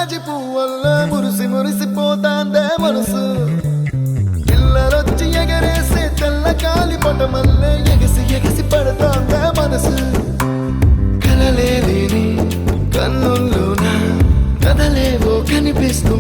జాజి పువ్వల్ల మురిసి మురిసిపోతాందే మనసు పిల్లలొచ్చి ఎగరేసే తెల్ల కాలి పటమల్లే ఎగసి ఎగసి పడతాందే మనసు కలలేని కన్నుల్లోన కదలేవో కనిపిస్తూ